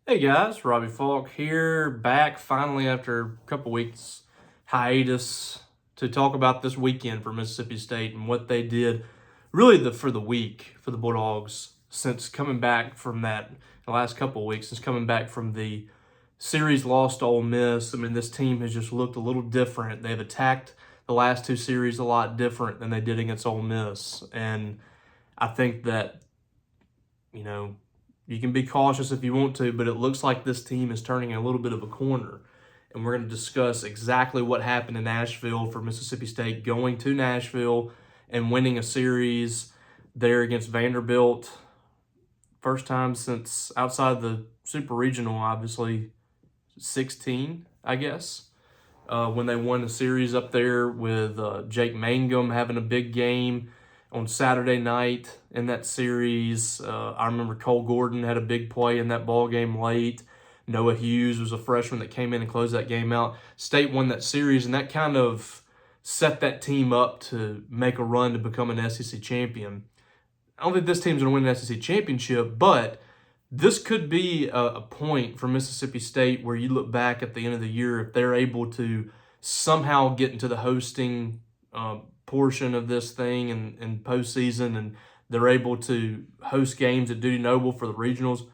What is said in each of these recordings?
Hey guys, Robbie Falk here, back finally after a couple weeks hiatus to talk about this weekend for Mississippi State and what they did really for the week for the Bulldogs since coming back from the last couple of weeks, since coming back from the series lost to Ole Miss. I mean, this team has just looked a little different. They've attacked the last two series a lot different than they did against Ole Miss. And I think that, you know, you can be cautious if you want to, but it looks like this team is turning a little bit of a corner. And we're going to discuss exactly what happened in Nashville for Mississippi State going to Nashville and winning a series there against Vanderbilt. First time since outside the Super Regional, obviously, 16, I guess, when they won the series up there with Jake Mangum having a big game on Saturday night in that series. I remember Cole Gordon had a big play in that ball game late. Noah Hughes was a freshman that came in and closed that game out. State won that series, and that kind of set that team up to make a run to become an SEC champion. I don't think this team's going to win an SEC championship, but this could be a point for Mississippi State where you look back at the end of the year if they're able to somehow get into the hosting portion of this thing and postseason, and they're able to host games at Duty Noble for the regionals.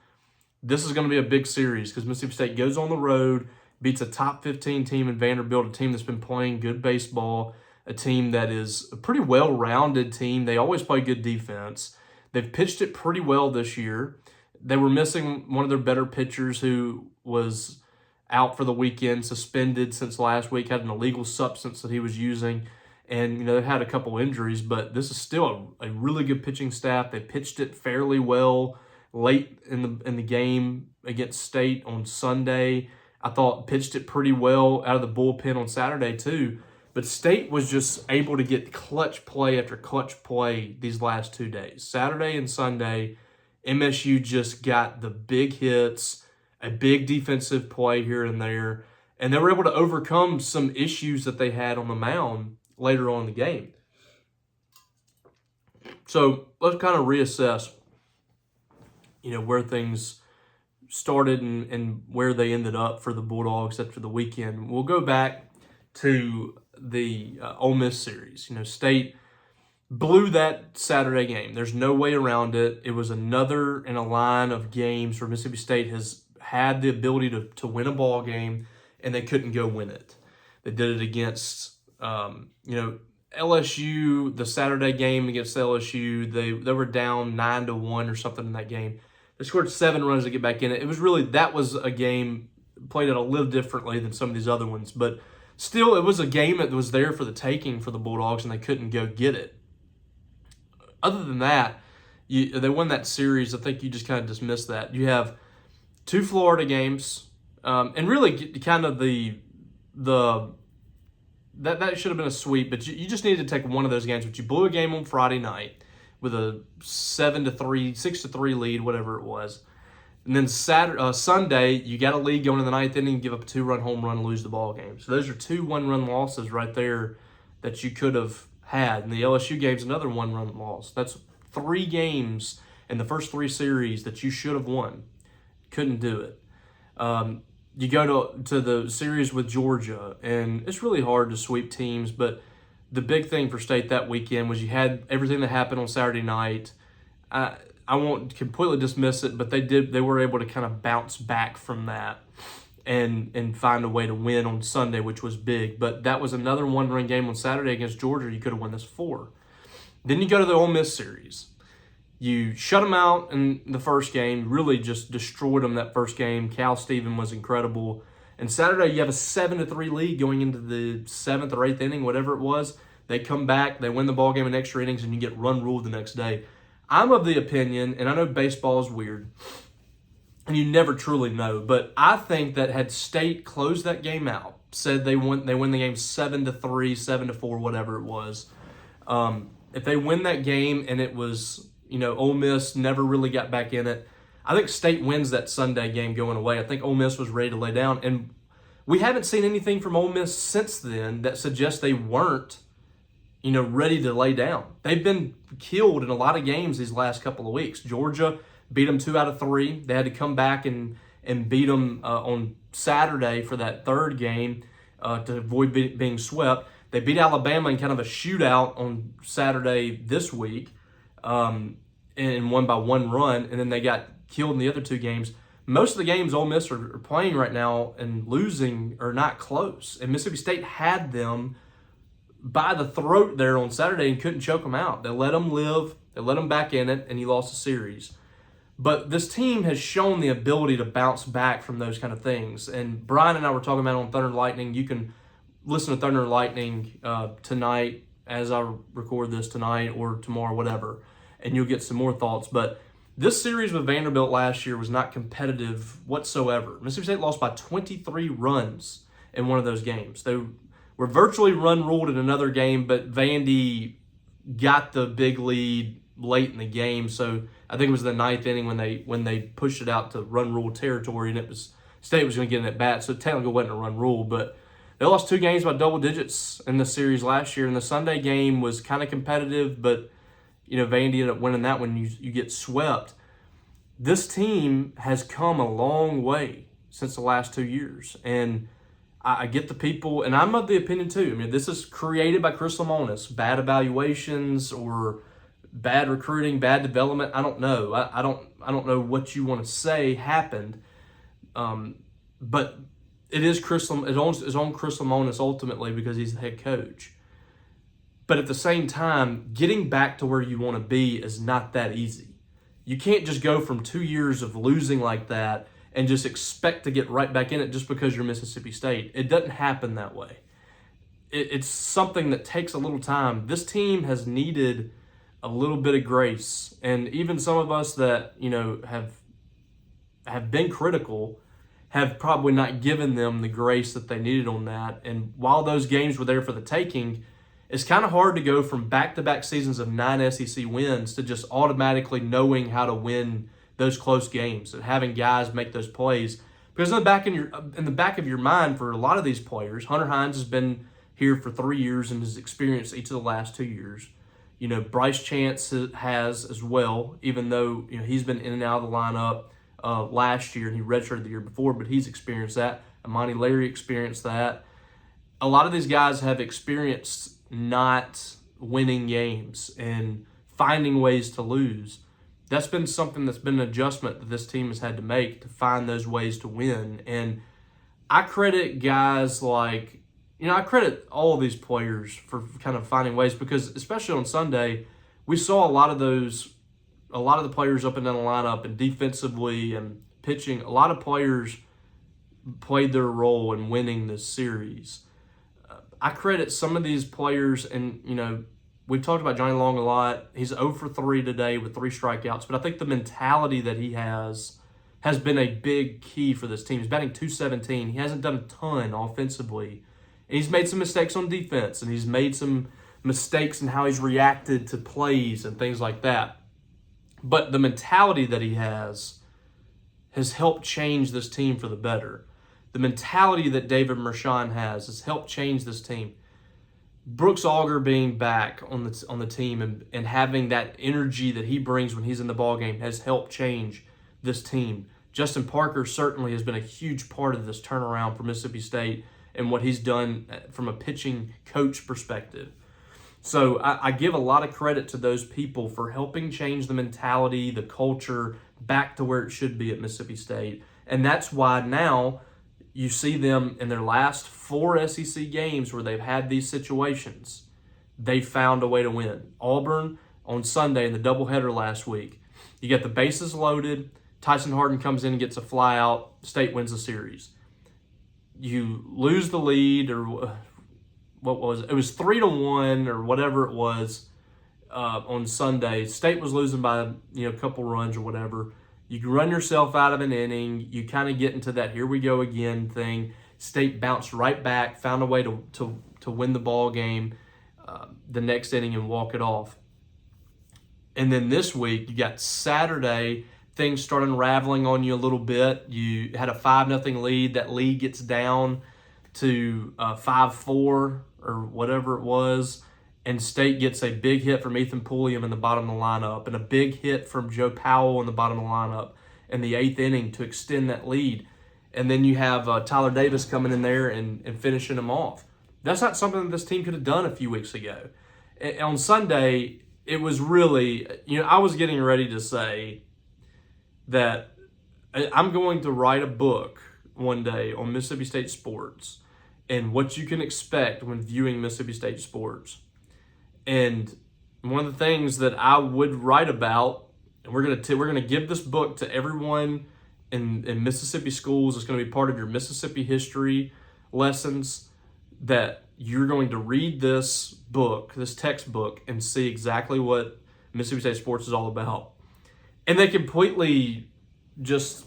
This is going to be a big series because Mississippi State goes on the road, beats a top 15 team in Vanderbilt, a team that's been playing good baseball, a team that is a pretty well-rounded team. They always play good defense. They've pitched it pretty well this year. They were missing one of their better pitchers who was out for the weekend, suspended since last week, had an illegal substance that he was using. And, they've had a couple injuries, but this is still a really good pitching staff. They pitched it fairly well late in the game against State on Sunday. I thought pitched it pretty well out of the bullpen on Saturday too. But State was just able to get clutch play after clutch play these last 2 days. Saturday and Sunday, MSU just got the big hits, a big defensive play here and there, and they were able to overcome some issues that they had on the mound later on in the game. So let's kind of reassess, where things started and where they ended up for the Bulldogs after the weekend. We'll go back to the Ole Miss series. State blew that Saturday game. There's no way around it. It was another in a line of games where Mississippi State has had the ability to win a ball game, and they couldn't go win it. They did it against LSU, the Saturday game against LSU. They were down 9-1 or something in that game. They scored 7 runs to get back in it. That was a game played out a little differently than some of these other ones, but still, it was a game that was there for the taking for the Bulldogs, and they couldn't go get it. Other than that, they won that series. I think you just kind of dismissed that. You have 2 Florida games, and really kind of that should have been a sweep, but you just needed to take one of those games. But you blew a game on Friday night with a 7-3, 6-3 lead, whatever it was. And then Sunday, you got a lead going in the ninth inning, give up a 2-run home run, and lose the ball game. So those are 2 one-run losses right there that you could have had. And the LSU game's another 1-run loss. That's 3 games in the first 3 series that you should have won. Couldn't do it. You go to the series with Georgia, and it's really hard to sweep teams, but the big thing for State that weekend was you had everything that happened on Saturday night. I won't completely dismiss it, but they were able to kind of bounce back from that and find a way to win on Sunday, which was big. But that was another 1-run game on Saturday against Georgia. You could have won this 4. Then you go to the Ole Miss series. You shut them out in the first game, really just destroyed them that first game. Cal Steven was incredible. And Saturday, you have a 7-3 lead going into the 7th or 8th inning, whatever it was. They come back, they win the ball game in extra innings, and you get run ruled the next day. I'm of the opinion, and I know baseball is weird, and you never truly know, but I think that had State closed that game out, said they win the game 7-3, 7-4, whatever it was. If they win that game and it was, Ole Miss never really got back in it, I think State wins that Sunday game going away. I think Ole Miss was ready to lay down, and we haven't seen anything from Ole Miss since then that suggests they weren't, ready to lay down. They've been killed in a lot of games these last couple of weeks. Georgia beat them 2 out of 3. They had to come back and and beat them on Saturday for that third game to avoid being swept. They beat Alabama in kind of a shootout on Saturday this week and won by 1 run, and then they got killed in the other 2 games. Most of the games Ole Miss are playing right now and losing are not close. And Mississippi State had them by the throat there on Saturday and couldn't choke them out. They let them live. They let them back in it, and he lost the series. But this team has shown the ability to bounce back from those kind of things. And Brian and I were talking about it on Thunder and Lightning. You can listen to Thunder and Lightning tonight as I record this tonight or tomorrow, whatever, and you'll get some more thoughts. But this series with Vanderbilt last year was not competitive whatsoever. Mississippi State lost by 23 runs in one of those games. They were virtually run-ruled in another game, but Vandy got the big lead late in the game. So I think it was the 9th inning when they pushed it out to run-rule territory, and State was going to get an at-bat, so technically it wasn't a run rule. But they lost 2 games by double digits in the series last year, and the Sunday game was kind of competitive, but Vandy ended up winning that one. You get swept. This team has come a long way since the last 2 years. And I get the people, and I'm of the opinion too. I mean, this is created by Chris Lemonis. Bad evaluations or bad recruiting, bad development. I don't know. I don't know what you want to say happened. But it is Chris Lemonis ultimately because he's the head coach. But at the same time, getting back to where you want to be is not that easy. You can't just go from 2 years of losing like that and just expect to get right back in it just because you're Mississippi State. It doesn't happen that way. It's something that takes a little time. This team has needed a little bit of grace. And even some of us that, have been critical have probably not given them the grace that they needed on that. And while those games were there for the taking, it's kind of hard to go from back-to-back seasons of 9 SEC wins to just automatically knowing how to win those close games and having guys make those plays. Because in the back of your mind for a lot of these players, Hunter Hind has been here for 3 years and has experienced each of the last 2 years. Bryce Chance has as well, even though he's been in and out of the lineup last year and he redshirted the year before, but he's experienced that. Amani Larry experienced that. A lot of these guys have experienced not winning games and finding ways to lose. That's been something that's been an adjustment that this team has had to make to find those ways to win. And I credit guys like, I credit all of these players for kind of finding ways because especially on Sunday, we saw a lot of the players up and down the lineup and defensively and pitching, a lot of players played their role in winning this series. I credit some of these players, and, we've talked about Johnny Long a lot. He's 0 for 3 today with 3 strikeouts, but I think the mentality that he has been a big key for this team. He's batting .217. He hasn't done a ton offensively. And he's made some mistakes on defense, and he's made some mistakes in how he's reacted to plays and things like that. But the mentality that he has helped change this team for the better. The mentality that David Mershon has helped change this team. Brooks Auger being back on the team and having that energy that he brings when he's in the ballgame has helped change this team. Justin Parker certainly has been a huge part of this turnaround for Mississippi State and what he's done from a pitching coach perspective. So I give a lot of credit to those people for helping change the mentality, the culture, back to where it should be at Mississippi State. And that's why now you see them in their last 4 SEC games where they've had these situations. They found a way to win. Auburn on Sunday in the doubleheader last week. You get the bases loaded. Tyson Harden comes in and gets a fly out. State wins the series. You lose the lead, or what was it? It was 3-1 or whatever it was on Sunday. State was losing by a couple runs or whatever. You can run yourself out of an inning. You kind of get into that here we go again thing. State bounced right back, found a way to win the ball game the next inning and walk it off. And then this week, you got Saturday, things start unraveling on you a little bit. You had a 5-0 lead. That lead gets down to 5-4 or whatever it was. And State gets a big hit from Ethan Pulliam in the bottom of the lineup and a big hit from Joe Powell in the bottom of the lineup. in the 8th inning to extend that lead. And then you have Tyler Davis coming in there and finishing them off. That's not something that this team could have done a few weeks ago. And on Sunday, it was really, I was getting ready to say that I'm going to write a book one day on Mississippi State sports and what you can expect when viewing Mississippi State sports. And one of the things that I would write about, and we're gonna give this book to everyone in Mississippi schools. It's going to be part of your Mississippi history lessons, that you're going to read this book, this textbook, and see exactly what Mississippi State sports is all about. And they completely just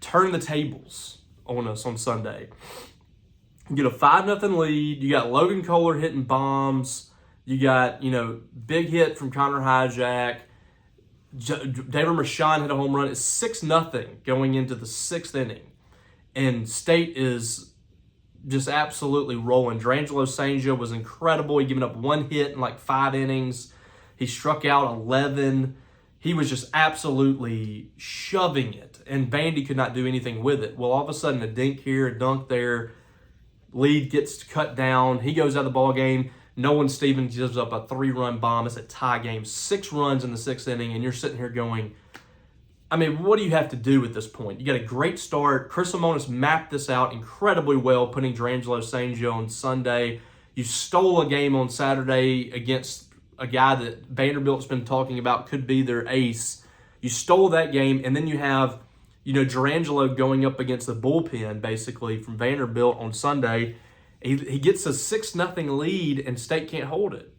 turn the tables on us on Sunday. You get a 5-0 lead. You got Logan Kohler hitting bombs. You got, big hit from Connor Hijack. David Mershon hit a home run. It's 6-0 going into the 6th inning. And State is just absolutely rolling. Drangelo Sanjo was incredible. He given up 1 hit in like 5 innings. He struck out 11. He was just absolutely shoving it. And Vandy could not do anything with it. Well, all of a sudden, a dink here, a dunk there. Lead gets cut down. He goes out of the ball game. Nolan Stevens gives up a 3-run bomb. It's a tie game. 6 runs in the 6th inning, and you're sitting here going, what do you have to do at this point? You got a great start. Chris Amonis mapped this out incredibly well, putting Drangelo Sanjo on Sunday. You stole a game on Saturday against a guy that Vanderbilt's been talking about could be their ace. You stole that game, and then you have, Drangelo going up against the bullpen, basically, from Vanderbilt on Sunday. He gets a 6-0 lead, and State can't hold it.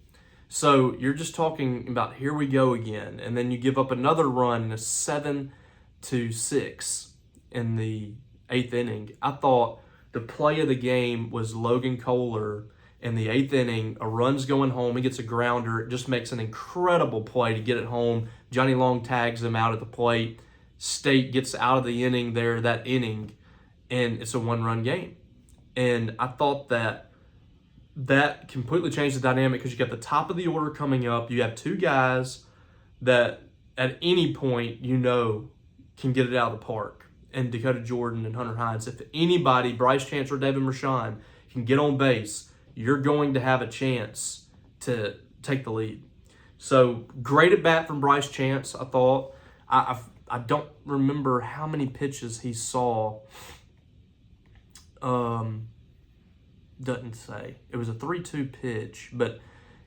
So you're just talking about, here we go again. And then you give up another run, a 7-6 in the 8th inning. I thought the play of the game was Logan Kohler in the 8th inning. A run's going home. He gets a grounder. It just makes an incredible play to get it home. Johnny Long tags him out at the plate. State gets out of the inning there, that inning, and it's a 1-run game. And I thought that completely changed the dynamic, because you got the top of the order coming up. You have 2 guys that at any point can get it out of the park, and Dakota Jordan and Hunter Hines. If anybody, Bryce Chance or David Mershon, can get on base, you're going to have a chance to take the lead. So great at bat from Bryce Chance, I thought. I don't remember how many pitches he saw. Doesn't say. It was a 3-2 pitch, but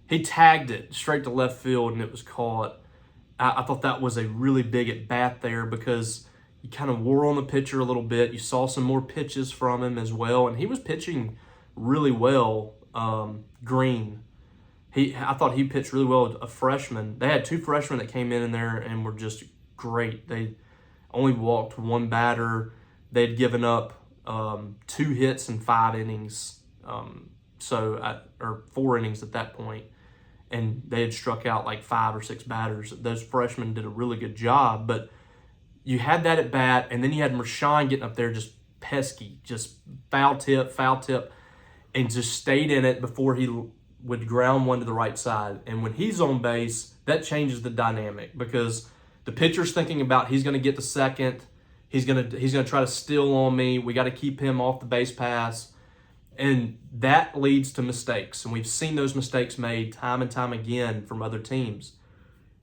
he tagged it straight to left field and it was caught. I thought that was a really big at bat there, because he kind of wore on the pitcher a little bit. You saw some more pitches from him as well, and he was pitching really well. Green, I thought he pitched really well. A freshman. They had 2 freshmen that came in there and were just great. They only walked 1 batter. They'd given up 2 hits in 5 innings, or 4 innings at that point, and they had struck out like 5 or 6 batters. Those freshmen did a really good job, but you had that at bat, and then you had Mershon getting up there just pesky, just foul tip, and just stayed in it before he would ground one to the right side. And when he's on base, that changes the dynamic, because the pitcher's thinking about, he's going to get to second. He's gonna try to steal on me. We got to keep him off the base pass. And that leads to mistakes. And we've seen those mistakes made time and time again from other teams.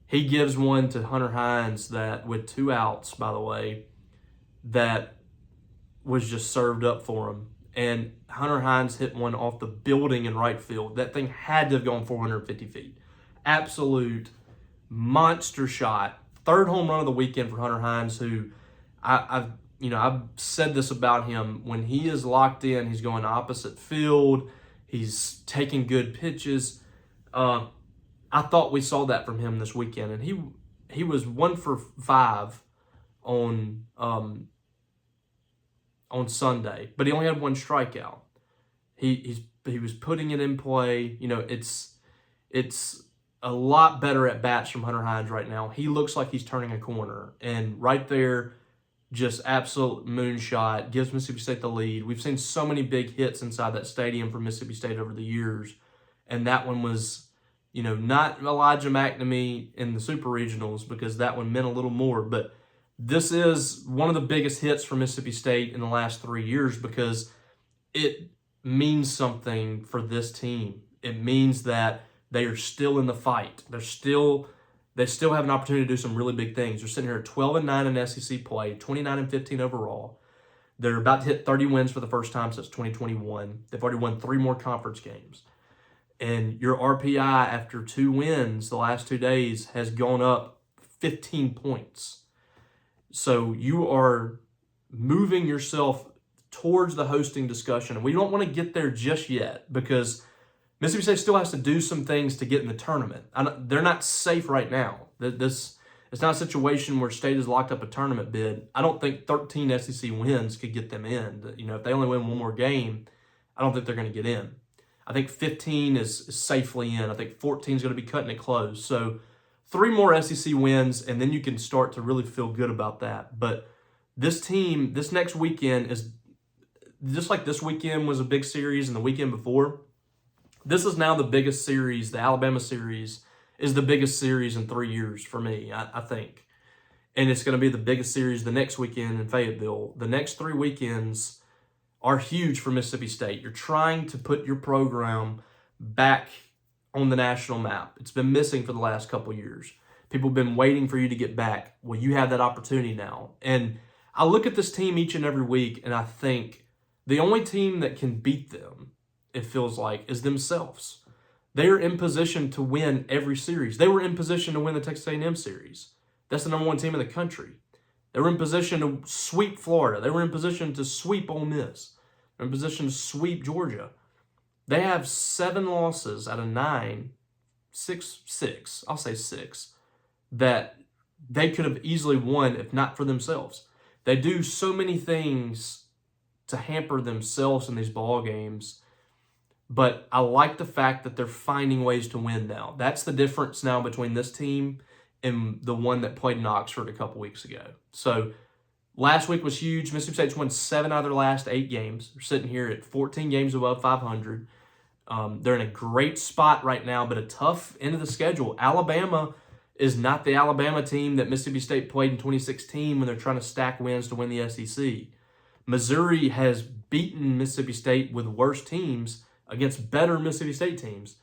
He gives one to Hunter Hines that, with 2 outs, by the way, that was just served up for him. And Hunter Hines hit one off the building in right field. That thing had to have gone 450 feet. Absolute monster shot. 3rd home run of the weekend for Hunter Hines, who I've said this about him. When he is locked in, he's going opposite field. He's taking good pitches. I thought we saw that from him this weekend, and he was 1 for 5 on Sunday, but he only had 1 strikeout. He was putting it in play. It's a lot better at bats from Hunter Hines right now. He looks like he's turning a corner, and right there, just absolute moonshot, gives Mississippi State the lead. We've seen so many big hits inside that stadium for Mississippi State over the years, and that one was, not Elijah McNamee in the Super Regionals, because that one meant a little more, but this is one of the biggest hits for Mississippi State in the last 3 years because it means something for this team. It means that they are still in the fight. They still have an opportunity to do some really big things. They're sitting here at 12-9 in SEC play, 29-15 overall. They're about to hit 30 wins for the first time since 2021. They've already won 3 more conference games. And your RPI after 2 wins the last 2 days has gone up 15 points. So you are moving yourself towards the hosting discussion. And we don't want to get there just yet because Mississippi State still has to do some things to get in the tournament. They're not safe right now. It's not a situation where State has locked up a tournament bid. I don't think 13 SEC wins could get them in. If they only win one more game, I don't think they're going to get in. I think 15 is safely in. I think 14 is going to be cutting it close. So 3 more SEC wins, and then you can start to really feel good about that. But this team, this next weekend is just like this weekend was a big series and the weekend before. This is now the biggest series. The Alabama series is the biggest series in 3 years for me, I think. And it's going to be the biggest series the next weekend in Fayetteville. The next 3 weekends are huge for Mississippi State. You're trying to put your program back on the national map. It's been missing for the last couple years. People have been waiting for you to get back. Well, you have that opportunity now. And I look at this team each and every week, and I think the only team that can beat them, it feels like, is themselves. They're in position to win every series. They were in position to win the Texas A&M series. That's the number 1 team in the country. They were in position to sweep Florida. They were in position to sweep Ole Miss. They were in position to sweep Georgia. They have 7 losses out of 9, 6, I'll say 6, that they could have easily won if not for themselves. They do so many things to hamper themselves in these ball games, but I like the fact that they're finding ways to win now. That's the difference now between this team and the one that played in Oxford a couple weeks ago. So last week was huge. Mississippi State's won 7 out of their last 8 games. They're sitting here at 14 games above 500. They're in a great spot right now, but a tough end of the schedule. Alabama is not the Alabama team that Mississippi State played in 2016 when they're trying to stack wins to win the SEC. Missouri has beaten Mississippi State with worse teams against better Mississippi State teams.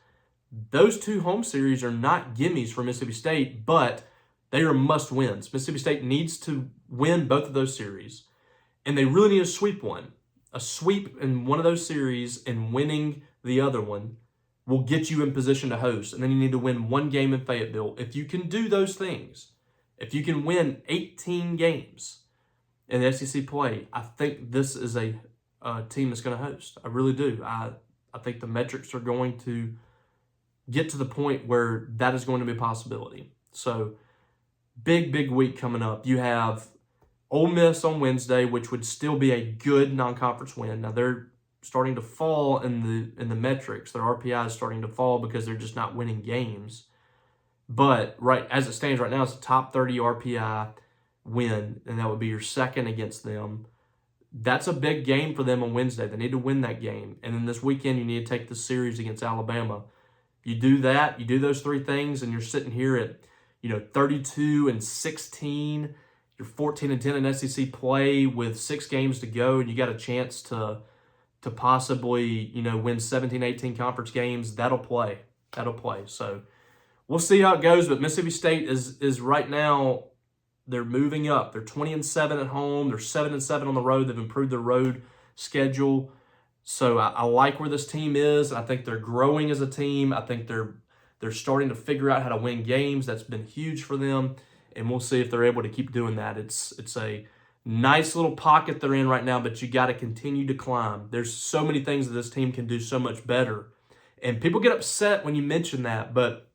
Those 2 home series are not gimmies for Mississippi State, but they are must-wins. Mississippi State needs to win both of those series, and they really need to sweep one. A sweep in one of those series and winning the other one will get you in position to host, and then you need to win 1 game in Fayetteville. If you can do those things, if you can win 18 games in the SEC play, I think this is a team that's going to host. I really do. I think the metrics are going to get to the point where that is going to be a possibility. So, big week coming up. You have Ole Miss on Wednesday, which would still be a good non-conference win. Now, they're starting to fall in the metrics. Their RPI is starting to fall because they're just not winning games. But right as it stands right now, it's a top 30 RPI win, and that would be your second against them. That's a big game for them on Wednesday. They need to win that game. And then this weekend, you need to take the series against Alabama. You do that, you do those 3 things, and you're sitting here at 32-16. You're 14-10 in SEC play with 6 games to go, and you got a chance to possibly, win 17-18 conference games. That'll play. So we'll see how it goes, but Mississippi State is right now, they're moving up. They're 20-7 at home. They're 7-7 on the road. They've improved their road schedule. So I like where this team is. I think they're growing as a team. I think they're starting to figure out how to win games. That's been huge for them, and we'll see if they're able to keep doing that. It's a nice little pocket they're in right now, but you got to continue to climb. There's so many things that this team can do so much better, and people get upset when you mention that, but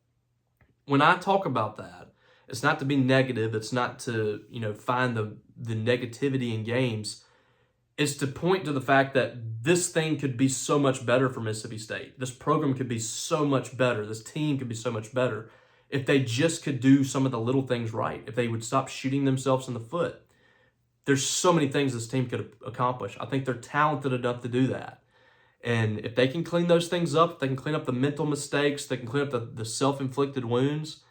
when I talk about that, it's not to be negative. It's not to find the negativity in games. It's to point to the fact that this thing could be so much better for Mississippi State. This program could be so much better. This team could be so much better if they just could do some of the little things right, if they would stop shooting themselves in the foot. There's so many things this team could accomplish. I think they're talented enough to do that. And if they can clean those things up, if they can clean up the mental mistakes, they can clean up the self-inflicted wounds,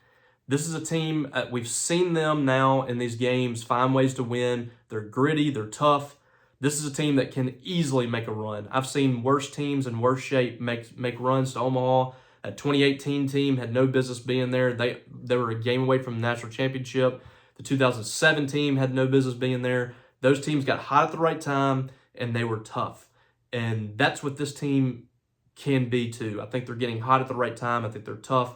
This is a team, we've seen them now in these games find ways to win. They're gritty, they're tough. This is a team that can easily make a run. I've seen worse teams in worse shape make runs to Omaha. That 2018 team had no business being there. They were a game away from the national championship. The 2007 team had no business being there. Those teams got hot at the right time, and they were tough. And that's what this team can be too. I think they're getting hot at the right time. I think they're tough.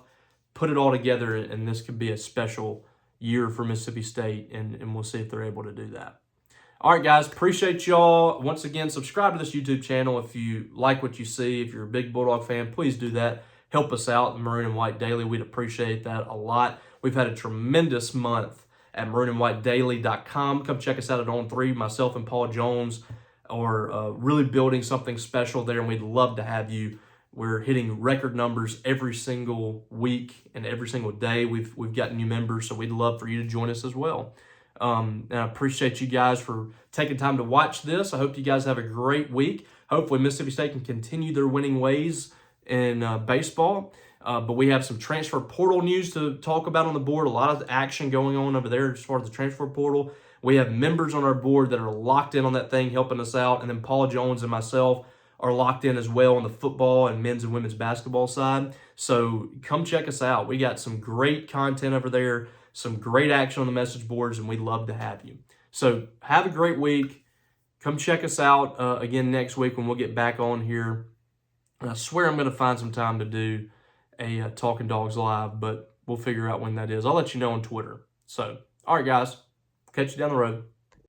Put it all together, and this could be a special year for Mississippi State, and we'll see if they're able to do that. All right, guys, appreciate y'all. Once again, subscribe to this YouTube channel if you like what you see. If you're a big Bulldog fan, please do that. Help us out in Maroon and White Daily. We'd appreciate that a lot. We've had a tremendous month at maroonandwhitedaily.com. Come check us out at On3. Myself and Paul Jones are really building something special there, and we'd love to have you. We're hitting record numbers every single week and every single day. We've got new members, so we'd love for you to join us as well. And I appreciate you guys for taking time to watch this. I hope you guys have a great week. Hopefully Mississippi State can continue their winning ways in baseball. But we have some transfer portal news to talk about on the board. A lot of action going on over there as far as the transfer portal. We have members on our board that are locked in on that thing, helping us out. And then Paul Jones and myself are locked in as well on the football and men's and women's basketball side. So come check us out. We got some great content over there, some great action on the message boards, and we'd love to have you. So have a great week. Come check us out again next week when we'll get back on here. And I swear I'm going to find some time to do a Talkin Dawgs live, but we'll figure out when that is. I'll let you know on Twitter. So, all right, guys. Catch you down the road.